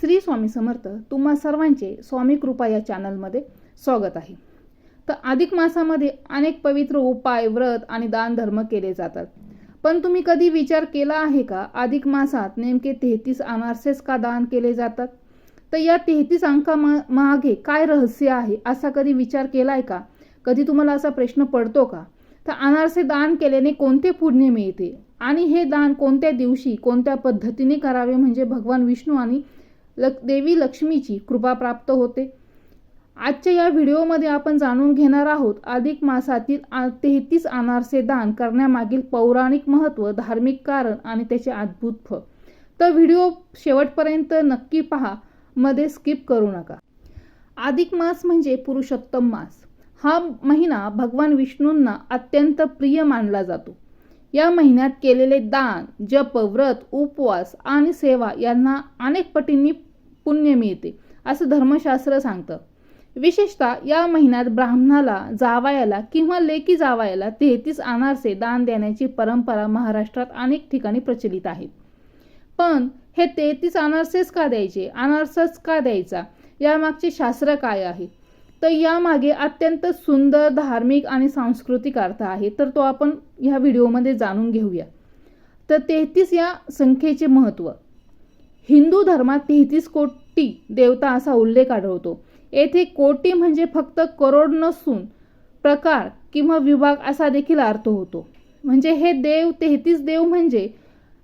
श्री स्वामी समर्थ. तुम्हा सर्वांचे स्वामी कृपा या चॅनलमध्ये स्वागत आहे. तर अधिक मासामध्ये अनेक पवित्र उपाय, व्रत आणि दान धर्म केले जातात. पण तुम्ही कधी विचार केला आहे का, अधिक मासात नेमके 33 अनारसेस का दान केले जातात? तर या 33 अंकामागे काय रहस्य आहे, असा कधी विचार केलाय का? कधी तुम्हाला असा प्रश्न पडतो का? तर अनारसे दान केल्याने कोणते पुण्य मिळते आणि हे दान कोणत्या दिवशी कोणत्या पद्धतीने करावे, म्हणजे भगवान विष्णू आणि देवी लक्ष्मीची कृपा प्राप्त होते? आजच्या या व्हिडिओमध्ये आपण जाणून घेणार आहोत अधिक मासातील 33 अनारसे दान करण्यामागील पौराणिक महत्त्व, धार्मिक कारण आणि त्याचे अद्भुत फळ. तर व्हिडिओ शेवटपर्यंत नक्की पहा, मध्ये स्किप करू नका. अधिक मास म्हणजे पुरुषोत्तम मास. हा महिना भगवान विष्णूंना अत्यंत प्रिय मानला जातो. या महिन्यात केलेले दान, जप, व्रत, उपवास आणि सेवा यांना अनेक पटींनी पुण्य मिळते, असं धर्मशास्त्र सांगतं. विशेषतः या महिन्यात ब्राह्मणाला, जावयाला किंवा लेकी जावयाला 33 अनारसे दान देण्याची परंपरा महाराष्ट्रात अनेक ठिकाणी प्रचलित आहे. पण हे 33 अनारसेच का द्यायचे, अनारसच का द्यायचा, यामागचे शास्त्र काय आहे? तर यामागे अत्यंत सुंदर धार्मिक आणि सांस्कृतिक अर्थ आहे. तर तो आपण ह्या व्हिडिओमध्ये जाणून घेऊया. तर 33 या संख्येचे महत्त्व. हिंदू धर्मात 33 कोटी देवता असा उल्लेख आढळतो. येथे कोटी म्हणजे फक्त करोड नसून प्रकार किंवा विभाग असा देखील अर्थ होतो. म्हणजे हे देव 33 देव म्हणजे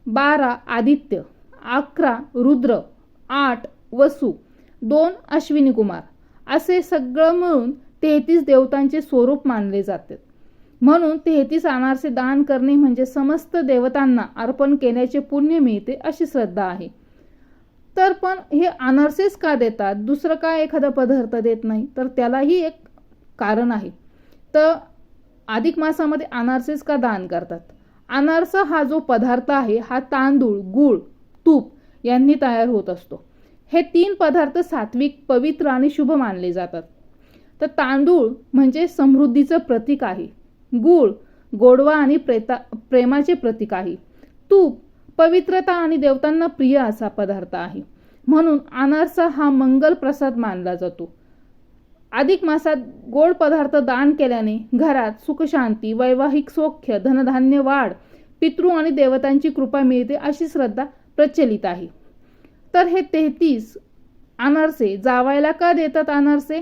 12 आदित्य, 11 रुद्र, 8 वसु, 2 अश्विनी कुमार असे सगळं मिळून 33 देवतांचे स्वरूप मानले जाते. म्हणून 33 अनारसे दान करणे म्हणजे समस्त देवतांना अर्पण केल्याचे पुण्य मिळते, अशी श्रद्धा आहे. तर पण हे अनारसेच का देतात, दुसरं काय एखादा पदार्थ देत नाही? तर त्यालाही एक कारण आहे. तर अधिक मासामध्ये अनारसेच का दान करतात? अनारस हा जो पदार्थ आहे हा तांदूळ, गूळ, तूप यांनी तयार होत असतो. हे 3 पदार्थ सात्विक, पवित्र आणि शुभ मानले जातात. तर तांदूळ म्हणजे समृद्धीचं प्रतीक आहे. गूळ गोडवा आणि प्रेमाचे प्रतीक आहे. तूप पवित्रता आणि देवतांना प्रिय असा पदार्थ आहे. म्हणून अनारसा हा मंगल प्रसाद मानला जातो. अधिक मासात गोड पदार्थ दान केल्याने घरात सुख, शांती, वैवाहिक सौख्य, धनधान्य वाढ, पितृ आणि देवतांची कृपा मिळते, अशी श्रद्धा प्रचलित आहे. तर हे 33 अनारसे जावयाला का देतात अनारसे?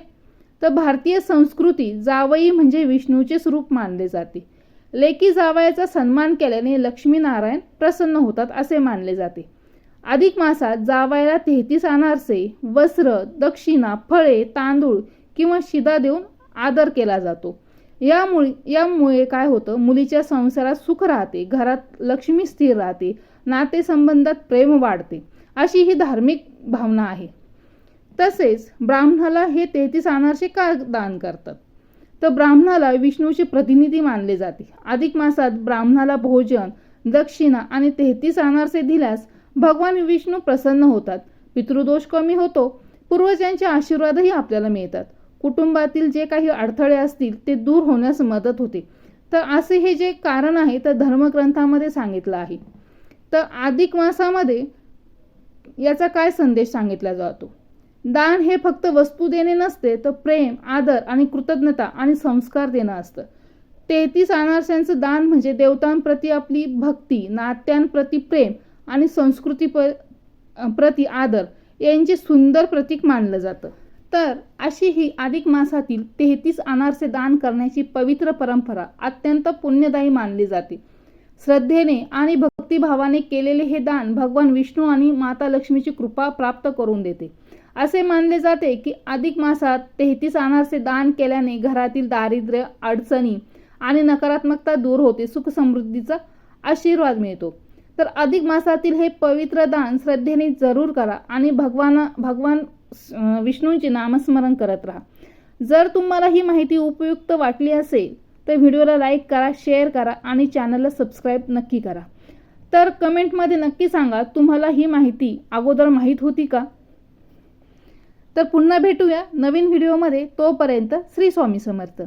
तर भारतीय संस्कृती जावई म्हणजे विष्णूचे स्वरूप मानले जाते. लेकी जावयाचा सन्मान केल्याने लक्ष्मीनारायण प्रसन्न होतात असे मानले जाते. अधिक मासात जावयाला 33 अनारसे, वस्त्र, दक्षिणा, फळे, तांदूळ किंवा शिदा देऊन आदर केला जातो. यामुळे काय होतं, मुलीच्या संसारात सुख राहते, घरात लक्ष्मी स्थिर राहते, नातेसंबंधात प्रेम वाढते, अशी ही धार्मिक भावना आहे. तसेच ब्राह्मणाला हे 33 अनारसे का दान करतात? तर ब्राह्मणाला विष्णूचे प्रतिनिधी मानले जाते. अधिक मासात ब्राह्मणाला भोजन, दक्षिणा आणि 33 अनारसे दिल्यास भगवान विष्णू प्रसन्न होतात, पितृदोष कमी होतो, पूर्वजांचे आशीर्वादही आपल्याला मिळतात, कुटुंबातील जे काही अडथळे असतील ते दूर होण्यास मदत होते. तर असे हे जे कारण आहे तर धर्मग्रंथामध्ये सांगितलं आहे. तर अधिक मासामध्ये याचा काय संदेश सांगितला जातो? दान हे फक्त वस्तू देणे नसते, तर प्रेम, आदर आणि कृतज्ञता आणि संस्कार देणं असतं. 33 अनारशांचं दान म्हणजे देवतांप्रती आपली भक्ती, नात्यांप्रती प्रेम आणि संस्कृती प्रति आदर यांचे सुंदर प्रतीक मानलं जातं. तर अशी ही अधिक मासातील 33 अनारसे दान करण्याची पवित्र परंपरा अत्यंत पुण्यदायी मानली जाते. श्रद्धेने आणि भक्तिभावाने केलेले हे दान भगवान विष्णू आणि माता लक्ष्मीची कृपा प्राप्त करून देते. असे मानले जाते की अधिक मासात 33 अनारसे दान केल्याने घरातील दारिद्र्य, अडचणी आणि नकारात्मकता दूर होते, सुख समृद्धीचा आशीर्वाद मिळतो. तर अधिक मासातील हे पवित्र दान श्रद्धेने जरूर करा आणि भगवान विष्णूंचे नामस्मरण करत राहा. जर तुम्हाला ही माहिती उपयुक्त वाटली असेल तर व्हिडिओला लाईक करा, शेअर करा आणि चॅनलला सबस्क्राईब नक्की करा. तर कमेंटमध्ये नक्की सांगा तुम्हाला ही माहिती अगोदर माहीत होती का? तर पुन्हा भेटूया नवीन व्हिडिओमध्ये. तोपर्यंत श्री स्वामी समर्थ.